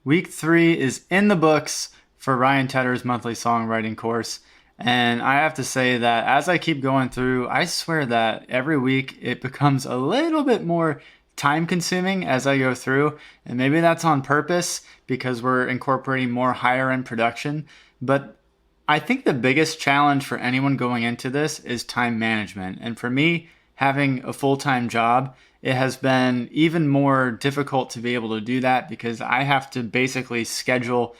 Week 3 is in the books for Ryan Tedder's monthly songwriting course. And I have to say that as I keep going through, I swear that every week it becomes a little bit more time consuming as I go through. And maybe that's on purpose because we're incorporating more higher end production. But I think the biggest challenge for anyone going into this is time management. And for me, having a full-time job, it has been even more difficult to be able to do that because I have to basically schedule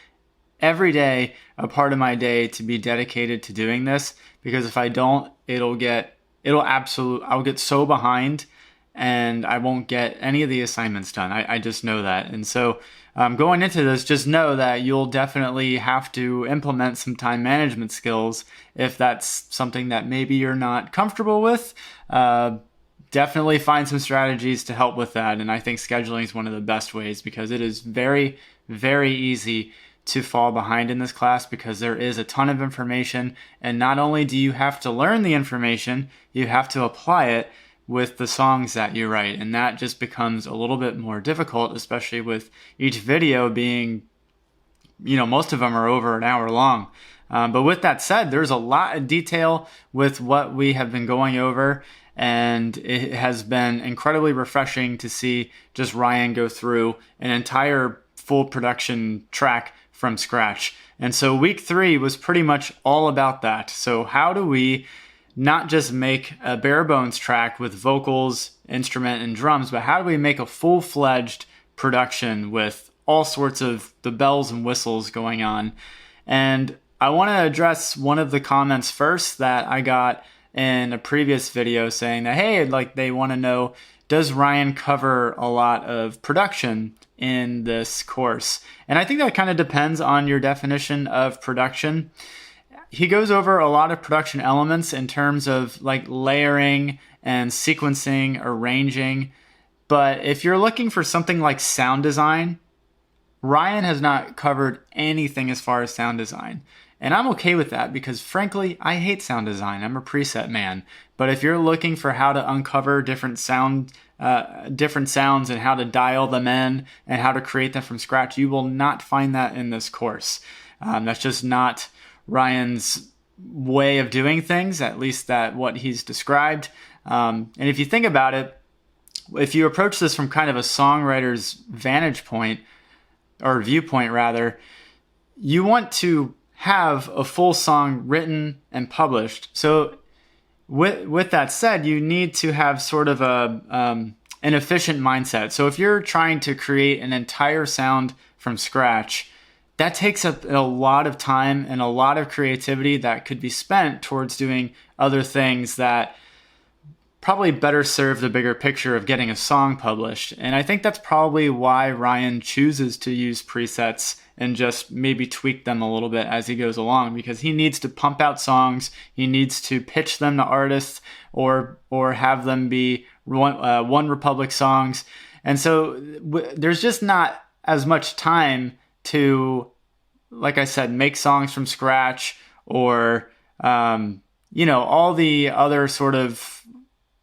every day a part of my day to be dedicated to doing this, because if I don't, I'll get so behind and I won't get any of the assignments done. I just know that. And so going into this, just know that you'll definitely have to implement some time management skills if that's something that maybe you're not comfortable with. Definitely find some strategies to help with that. And I think scheduling is one of the best ways because it is very, very easy to fall behind in this class because there is a ton of information. And not only do you have to learn the information, you have to apply it with the songs that you write. And that just becomes a little bit more difficult, especially with each video being, most of them are over an hour long. But with that said, there's a lot of detail with what we have been going over. And it has been incredibly refreshing to see just Ryan go through an entire full production track from scratch. And so week 3 was pretty much all about that. So how do we not just make a bare bones track with vocals, instrument, and drums, but how do we make a full-fledged production with all sorts of the bells and whistles going on? And I want to address one of the comments first that I got in a previous video saying that, hey, they want to know, does Ryan cover a lot of production in this course? And I think that kind of depends on your definition of production. He goes over a lot of production elements in terms of layering and sequencing, arranging. But if you're looking for something like sound design, Ryan has not covered anything as far as sound design. And I'm okay with that because frankly, I hate sound design. I'm a preset man. But if you're looking for how to uncover different sounds and how to dial them in and how to create them from scratch, you will not find that in this course. That's just not Ryan's way of doing things, at least that what he's described. And if you think about it, if you approach this from kind of a songwriter's vantage point, or viewpoint rather, you want to have a full song written and published. So with that said, you need to have sort of an efficient mindset. So if you're trying to create an entire sound from scratch, that takes up a lot of time and a lot of creativity that could be spent towards doing other things that probably better serve the bigger picture of getting a song published. And I think that's probably why Ryan chooses to use presets and just maybe tweak them a little bit as he goes along, because he needs to pump out songs, he needs to pitch them to artists or have them be One Republic songs. And so there's just not as much time to, like I said, make songs from scratch or, all the other sort of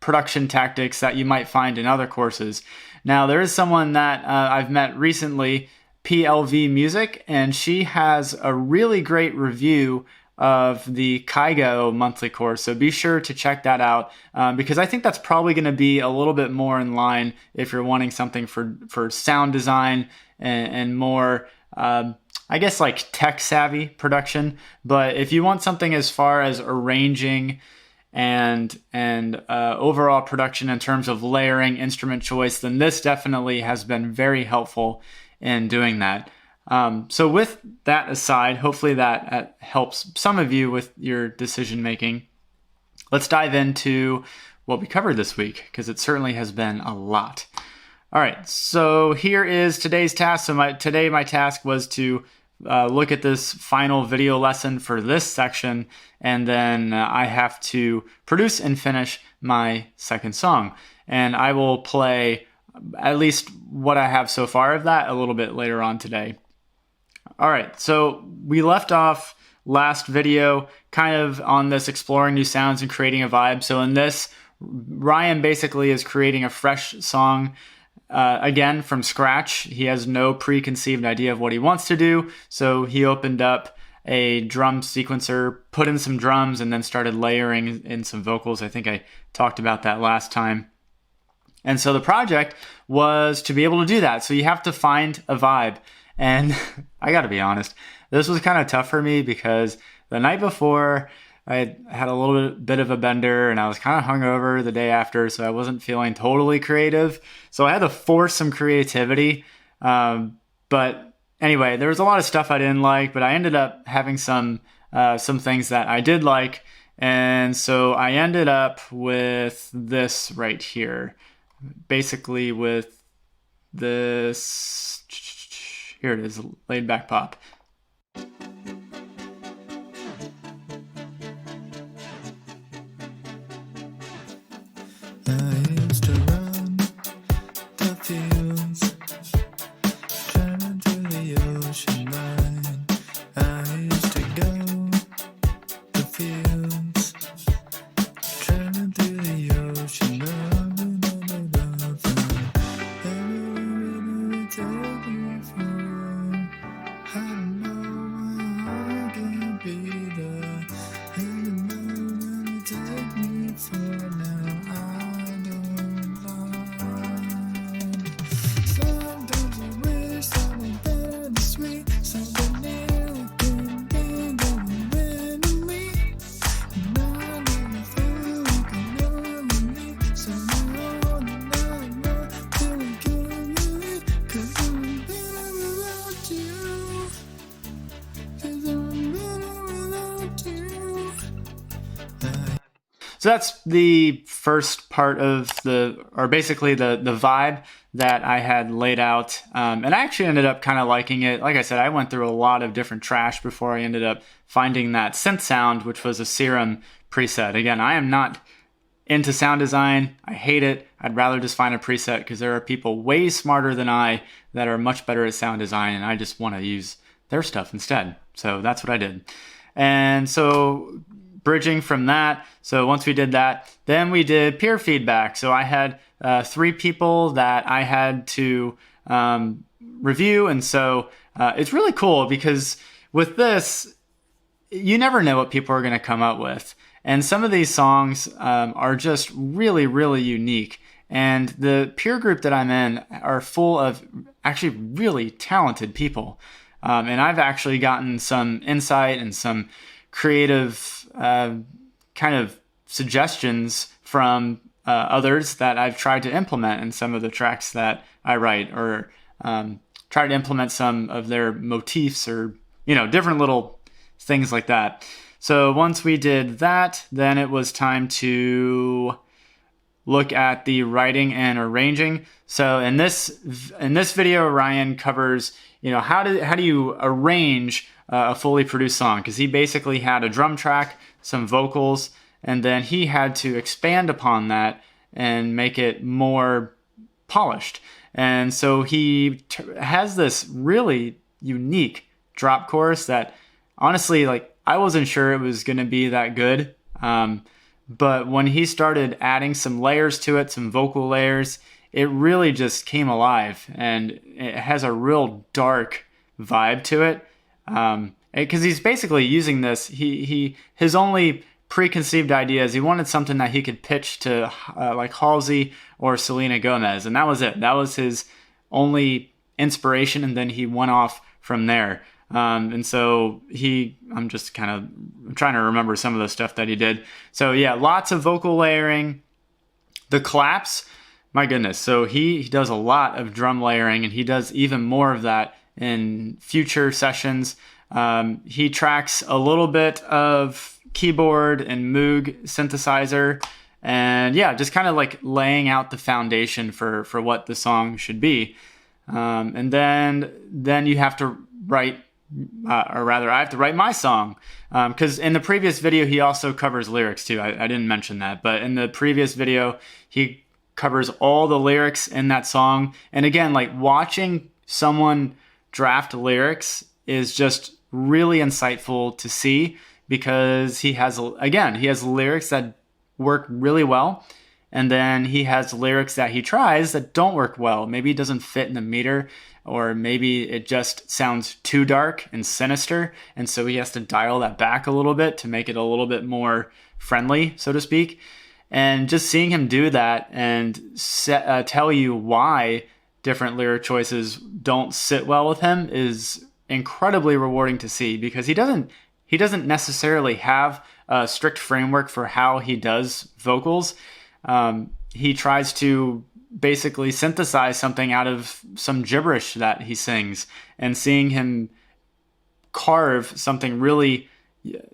production tactics that you might find in other courses. Now, there is someone that I've met recently, PLV Music, and she has a really great review of the Kygo monthly course. So be sure to check that out because I think that's probably going to be a little bit more in line if you're wanting something for sound design and more, tech savvy production. But if you want something as far as arranging and overall production in terms of layering, instrument choice, then this definitely has been very helpful in doing that. So with that aside, hopefully that helps some of you with your decision making. Let's dive into what we covered this week, because it certainly has been a lot. All right, so here is today's task. So my task was to look at this final video lesson for this section, and then I have to produce and finish my second song. And I will play at least what I have so far of that a little bit later on today. All right, so we left off last video kind of on this exploring new sounds and creating a vibe. So in this, Ryan basically is creating a fresh song again, from scratch. He has no preconceived idea of what he wants to do. So he opened up a drum sequencer, put in some drums, and then started layering in some vocals. I think I talked about that last time. And so the project was to be able to do that. So you have to find a vibe. And I got to be honest, this was kind of tough for me because the night before, I had a little bit of a bender and I was kind of hungover the day after, so I wasn't feeling totally creative. So I had to force some creativity. But anyway, there was a lot of stuff I didn't like, but I ended up having some things that I did like. And so I ended up with this right here, basically with this, here it is, laid back pop. So that's the first part of basically the vibe that I had laid out. And I actually ended up kind of liking it. Like I said, I went through a lot of different trash before I ended up finding that synth sound, which was a Serum preset. Again, I am not into sound design. I hate it. I'd rather just find a preset because there are people way smarter than I that are much better at sound design, and I just want to use their stuff instead. So that's what I did. And so bridging from that, so once we did that, then we did peer feedback. So I had 3 people that I had to review, and so it's really cool because with this, you never know what people are going to come up with. And some of these songs are just really, really unique. And the peer group that I'm in are full of actually really talented people. And I've actually gotten some insight and some creative kind of suggestions from others that I've tried to implement in some of the tracks that I write, or try to implement some of their motifs, or, different little things like that. So once we did that, then it was time to look at the writing and arranging. So in this video, Ryan covers, how do you arrange a fully produced song? Because he basically had a drum track, some vocals, and then he had to expand upon that and make it more polished. And so he has this really unique drop chorus that honestly, I wasn't sure it was going to be that good. But when he started adding some layers to it, some vocal layers, it really just came alive, and it has a real dark vibe to it. Because he's basically using this, his only preconceived idea is he wanted something that he could pitch to like Halsey or Selena Gomez, and that was it. That was his only inspiration, and then he went off from there. And so I'm trying to remember some of the stuff that he did. So yeah, lots of vocal layering. The claps, my goodness. So he does a lot of drum layering, and he does even more of that in future sessions. He tracks a little bit of keyboard and Moog synthesizer, and yeah, just kind of like laying out the foundation for what the song should be. And then you have to write, or rather I have to write my song, because in the previous video he also covers lyrics too. I didn't mention that, but in the previous video he covers all the lyrics in that song. And again, like watching someone draft lyrics is just really insightful to see, because he has lyrics that work really well, and then he has lyrics that he tries that don't work well. Maybe it doesn't fit in the meter, or maybe it just sounds too dark and sinister, and so he has to dial that back a little bit to make it a little bit more friendly, so to speak. And just seeing him do that and tell you why different lyric choices don't sit well with him is incredibly rewarding to see, because he doesn't necessarily have a strict framework for how he does vocals. He tries to basically synthesize something out of some gibberish that he sings, and seeing him carve something really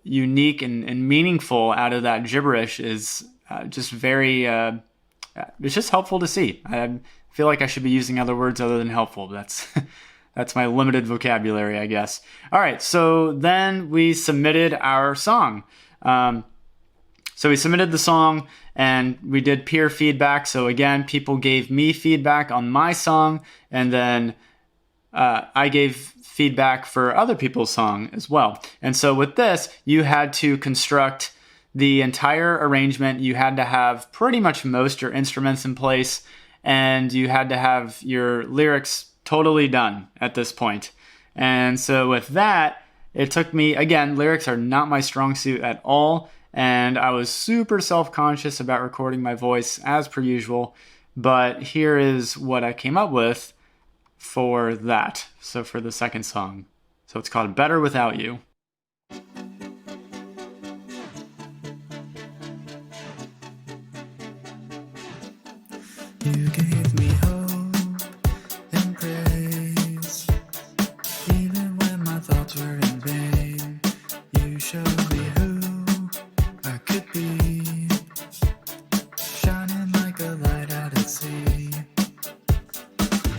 unique and meaningful out of that gibberish is just very, it's just helpful to see. I feel like I should be using other words other than helpful. That's my limited vocabulary, I guess. All right, so then we submitted our song. So we submitted the song and we did peer feedback. So again, people gave me feedback on my song, and then I gave feedback for other people's song as well. And so with this, you had to construct the entire arrangement. You had to have pretty much most of your instruments in place, and you had to have your lyrics totally done at this point. And so with that, it took me, again, lyrics are not my strong suit at all, and I was super self-conscious about recording my voice as per usual, but here is what I came up with for that. So for the second song. So it's called Better Without You. You gave me hope and praise, even when my thoughts were in vain. You showed me who I could be, shining like a light out at sea.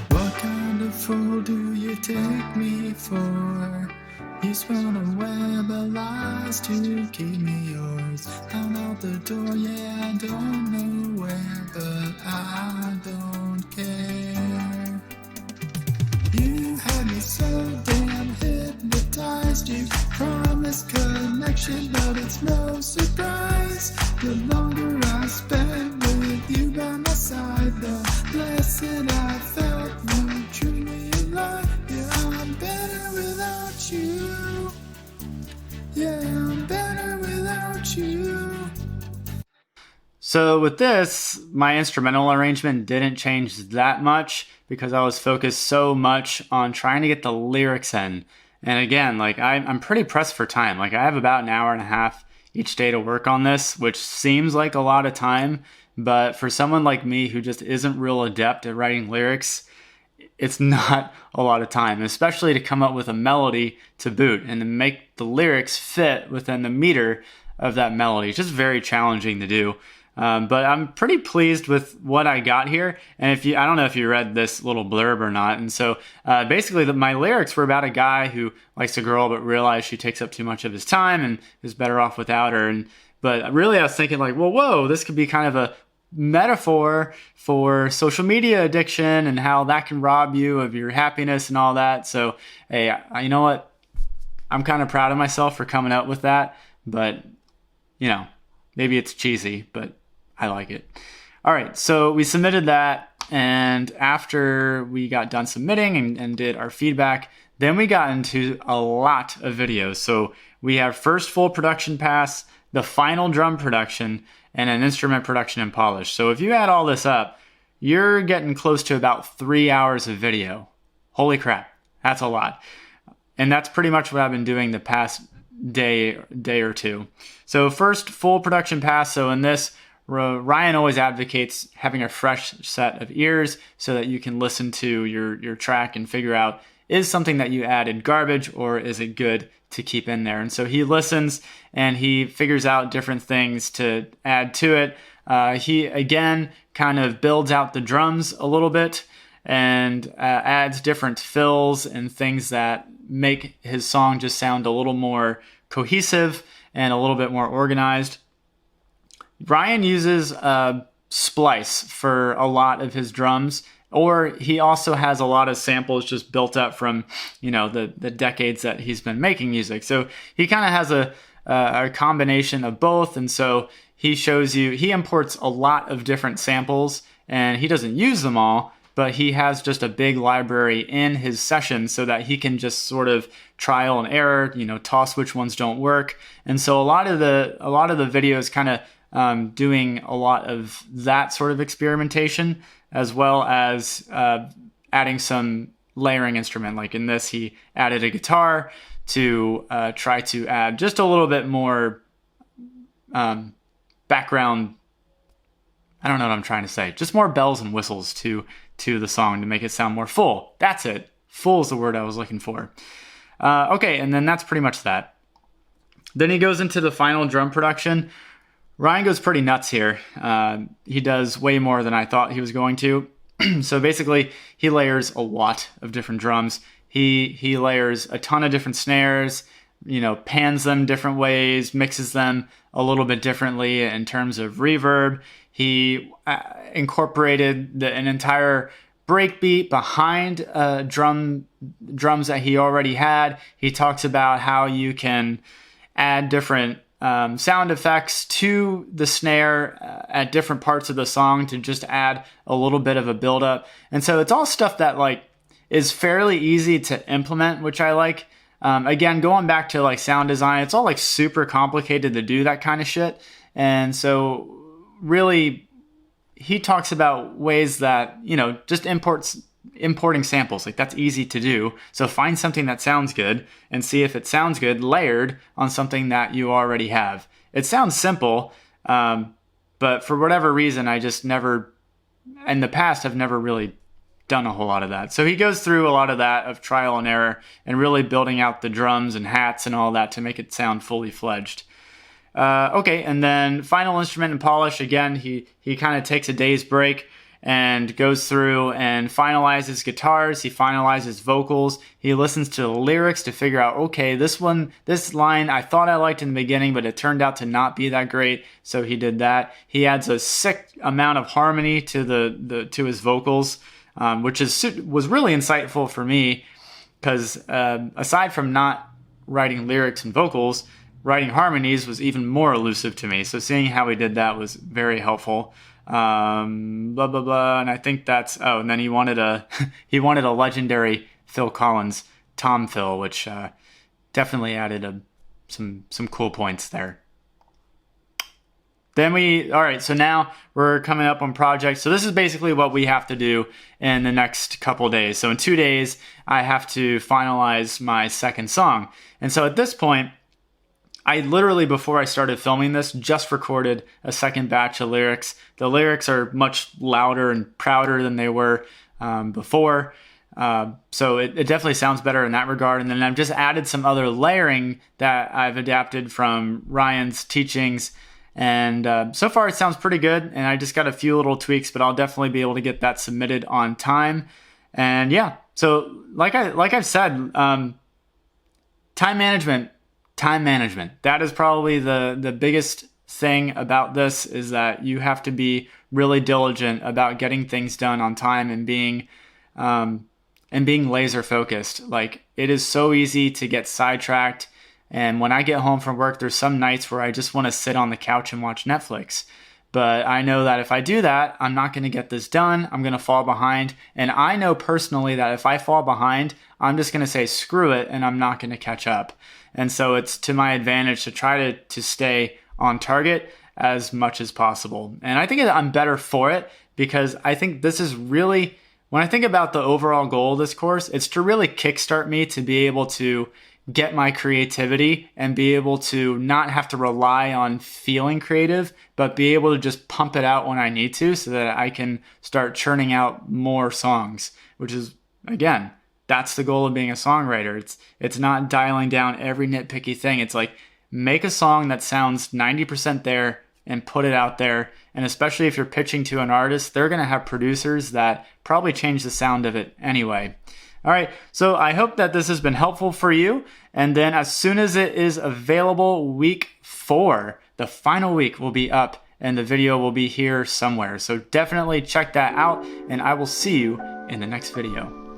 What kind of fool do you take me for? You spun a web of lies to keep me yours. Down out the door, yeah, I don't know where, but I don't care. You had me so damn hypnotized. You promised connection, but it's no surprise. The longer I spent with you by my side, the less that I felt you truly alive. Yeah, I'm better without you. Yeah, I'm better without you. So with this, my instrumental arrangement didn't change that much because I was focused so much on trying to get the lyrics in. And again, like I'm pretty pressed for time. Like I have about an hour and a half each day to work on this, which seems like a lot of time. But for someone like me who just isn't real adept at writing lyrics, it's not a lot of time, especially to come up with a melody to boot and to make the lyrics fit within the meter of that melody. It's just very challenging to do. But I'm pretty pleased with what I got here. And I don't know if you read this little blurb or not. And so basically my lyrics were about a guy who likes a girl but realized she takes up too much of his time and is better off without her. But really I was thinking like, well, whoa, this could be kind of a metaphor for social media addiction and how that can rob you of your happiness and all that. So, hey, you know what? I'm kind of proud of myself for coming up with that. But, maybe it's cheesy, but I like it. All right, so we submitted that, and after we got done submitting and did our feedback, then we got into a lot of videos. So we have first full production pass, the final drum production, and an instrument production and polish. So if you add all this up, you're getting close to about 3 hours of video. Holy crap, that's a lot. And that's pretty much what I've been doing the past day or two. So first full production pass. So in this, Ryan always advocates having a fresh set of ears so that you can listen to your track and figure out, is something that you added garbage or is it good to keep in there? And so he listens and he figures out different things to add to it. He, again, kind of builds out the drums a little bit and adds different fills and things that make his song just sound a little more cohesive and a little bit more organized. Ryan uses Splice for a lot of his drums, or he also has a lot of samples just built up from, the decades that he's been making music. So he kind of has a combination of both. And so he shows you, he imports a lot of different samples and he doesn't use them all, but he has just a big library in his session so that he can just sort of trial and error, toss which ones don't work. And so a lot of the videos kind of doing a lot of that sort of experimentation, as well as adding some layering instrument. Like in this, he added a guitar to try to add just a little bit more background. I don't know what I'm trying to say. Just more bells and whistles to the song to make it sound more full. That's it. Full is the word I was looking for. Okay, and then that's pretty much that. Then he goes into the final drum production. Ryan goes pretty nuts here. He does way more than I thought he was going to. So basically, he layers a lot of different drums. He layers a ton of different snares, pans them different ways, mixes them a little bit differently in terms of reverb. He incorporated an entire breakbeat behind drums that he already had. He talks about how you can add different sound effects to the snare at different parts of the song to just add a little bit of a buildup. And so it's all stuff that is fairly easy to implement, which I like. Again, going back to sound design, it's all super complicated to do that kind of shit. And so really, he talks about ways that, just importing samples. That's easy to do. So find something that sounds good and see if it sounds good layered on something that you already have. It sounds simple, but for whatever reason, I just never, in the past, have never really done a whole lot of that. So he goes through a lot of that of trial and error and really building out the drums and hats and all that to make it sound fully fledged. Okay, and then final instrument and polish. Again, he kind of takes a day's break and goes through and finalizes guitars. He finalizes vocals. He listens to the lyrics to figure out, okay, this line I thought I liked in the beginning, but it turned out to not be that great. So he did that. He adds a sick amount of harmony to to his vocals, which was really insightful for me because aside from not writing lyrics and vocals, writing harmonies was even more elusive to me. So seeing how he did that was very helpful. Blah blah blah, and I think and then he wanted a legendary Phil Collins tom fill, which definitely added some cool points there. Then so now we're coming up on projects. So this is basically what we have to do in the next couple days. So in 2 days, I have to finalize my second song. And so at this point, I literally, before I started filming this, just recorded a second batch of lyrics. The lyrics are much louder and prouder than they were before. So it definitely sounds better in that regard. And then I've just added some other layering that I've adapted from Ryan's teachings. And so far it sounds pretty good. And I just got a few little tweaks, but I'll definitely be able to get that submitted on time. And yeah, so like I've said, time management. That is probably the biggest thing about this, is that you have to be really diligent about getting things done on time and being laser focused. It is so easy to get sidetracked. And when I get home from work, there's some nights where I just want to sit on the couch and watch Netflix. But I know that if I do that, I'm not going to get this done. I'm going to fall behind. And I know personally that if I fall behind, I'm just going to say screw it and I'm not going to catch up. And so it's to my advantage to try to stay on target as much as possible. And I think I'm better for it because I think this is really, when I think about the overall goal of this course, it's to really kickstart me to be able to get my creativity and be able to not have to rely on feeling creative, but be able to just pump it out when I need to so that I can start churning out more songs, which is, again, that's the goal of being a songwriter. It's not dialing down every nitpicky thing. It's make a song that sounds 90% there and put it out there. And especially if you're pitching to an artist, they're going to have producers that probably change the sound of it anyway. All right, so I hope that this has been helpful for you. And then as soon as it is available, week 4, the final week will be up and the video will be here somewhere. So definitely check that out and I will see you in the next video.